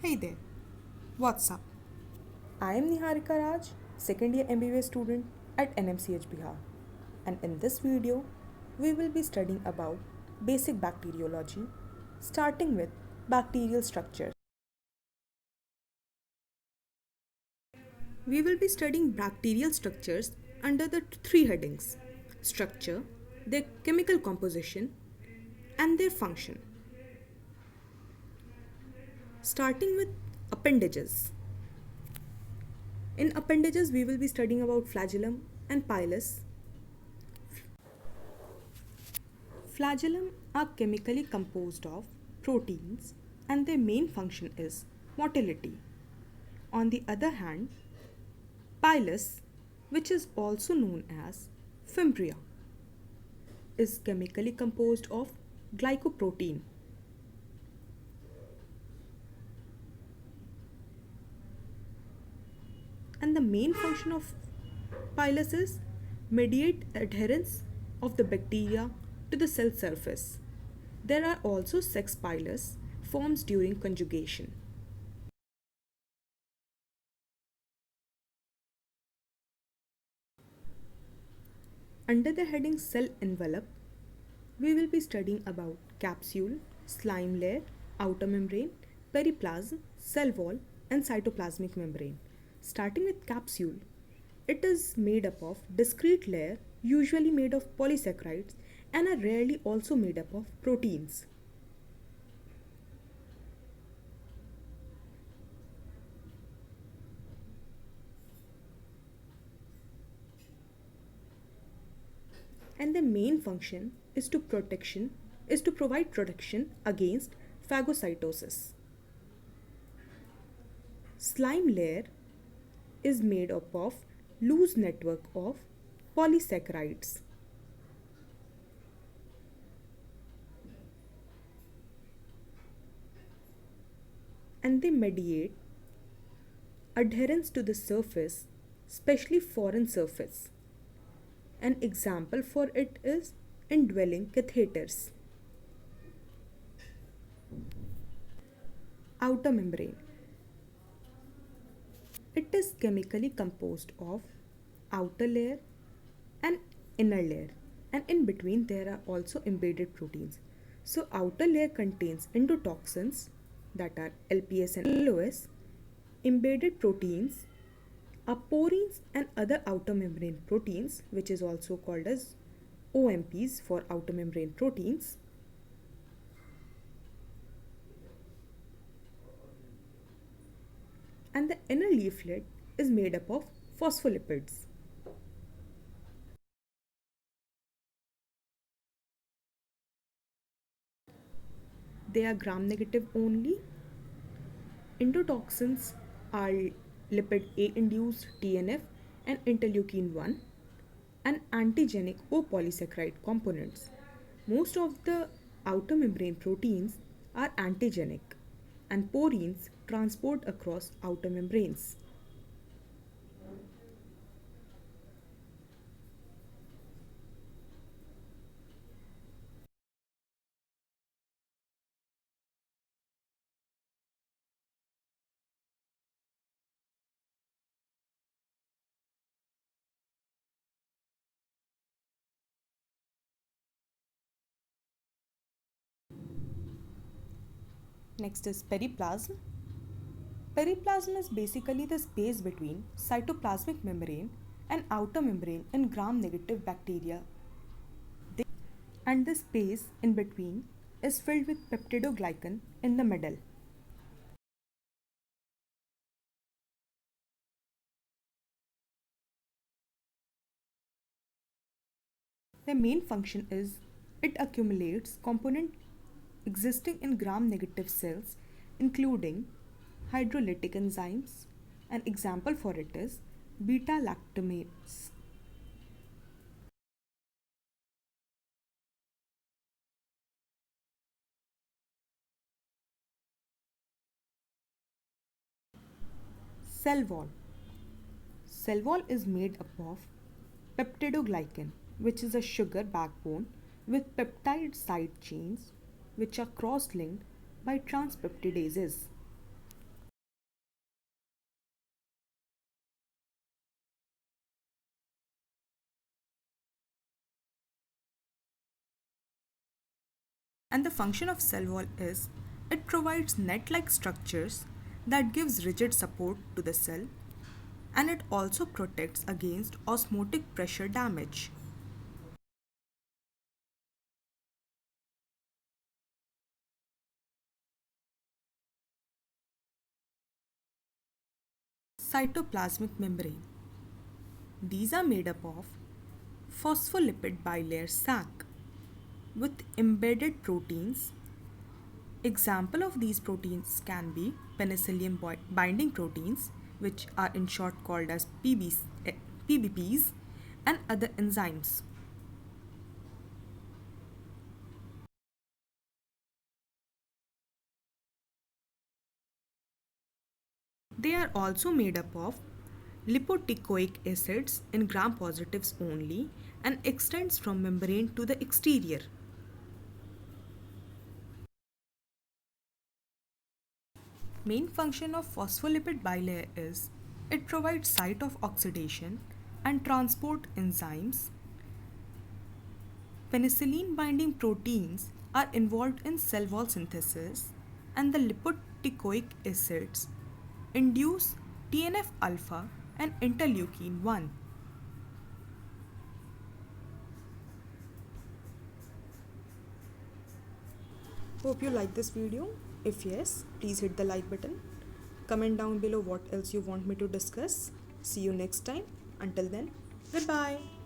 Hey there, what's up? I am Neharika Raj, second year MBA student at NMCH Bihar, and in this video, we will be studying about basic bacteriology, starting with bacterial structures. We will be studying bacterial structures under the three headings: structure, their chemical composition, and their function. Starting with appendages. In appendages, we will be studying about flagellum and pilus. Flagellum are chemically composed of proteins and their main function is motility. On the other hand, pilus, which is also known as fimbria, is chemically composed of glycoprotein. And the main function of pilus is mediate adherence of the bacteria to the cell surface. There are also sex pilus forms during conjugation. Under the heading cell envelope, we will be studying about capsule, slime layer, outer membrane, periplasm, cell wall, and cytoplasmic membrane. Starting with capsule, it is made up of discrete layer, usually made of polysaccharides, and are rarely also made up of proteins. And the main function is to provide protection against phagocytosis. Slime layer is made up of loose network of polysaccharides. And they mediate adherence to the surface, especially foreign surface. An example for it is indwelling catheters. Outer membrane. It is chemically composed of outer layer and inner layer, and in between there are also embedded proteins. So outer layer contains endotoxins, that are LPS and LOS, embedded proteins, aporins and other outer membrane proteins, which is also called as OMPs for outer membrane proteins. And the inner leaflet is made up of phospholipids. They are gram negative only. Endotoxins are lipid A induced TNF and interleukin 1 and antigenic O polysaccharide components. Most of the outer membrane proteins are antigenic and porins transport across outer membranes. Next is periplasm. Periplasm is basically the space between cytoplasmic membrane and outer membrane in gram negative bacteria. And the space in between is filled with peptidoglycan in the middle. Their main function is it accumulates component existing in gram negative cells, including hydrolytic enzymes. An example for it is beta lactamase. Cell wall. Cell wall is made up of peptidoglycan, which is a sugar backbone with peptide side chains which are cross linked by transpeptidases. And the function of cell wall is it provides net-like structures that gives rigid support to the cell, and it also protects against osmotic pressure damage. Cytoplasmic membrane. These are made up of phospholipid bilayer sac with embedded proteins. Example of these proteins can be penicillin binding proteins, which are in short called as PBPs, and other enzymes. They are also made up of lipoteichoic acids in gram positives only and extends from membrane to the exterior. Main function of phospholipid bilayer is it provides site of oxidation and transport enzymes. Penicillin binding proteins are involved in cell wall synthesis, and the lipoteichoic acids induce TNF alpha and interleukin 1. Hope you like this video. If yes, please hit the like button. Comment down below what else you want me to discuss. See you next time. Until then, goodbye.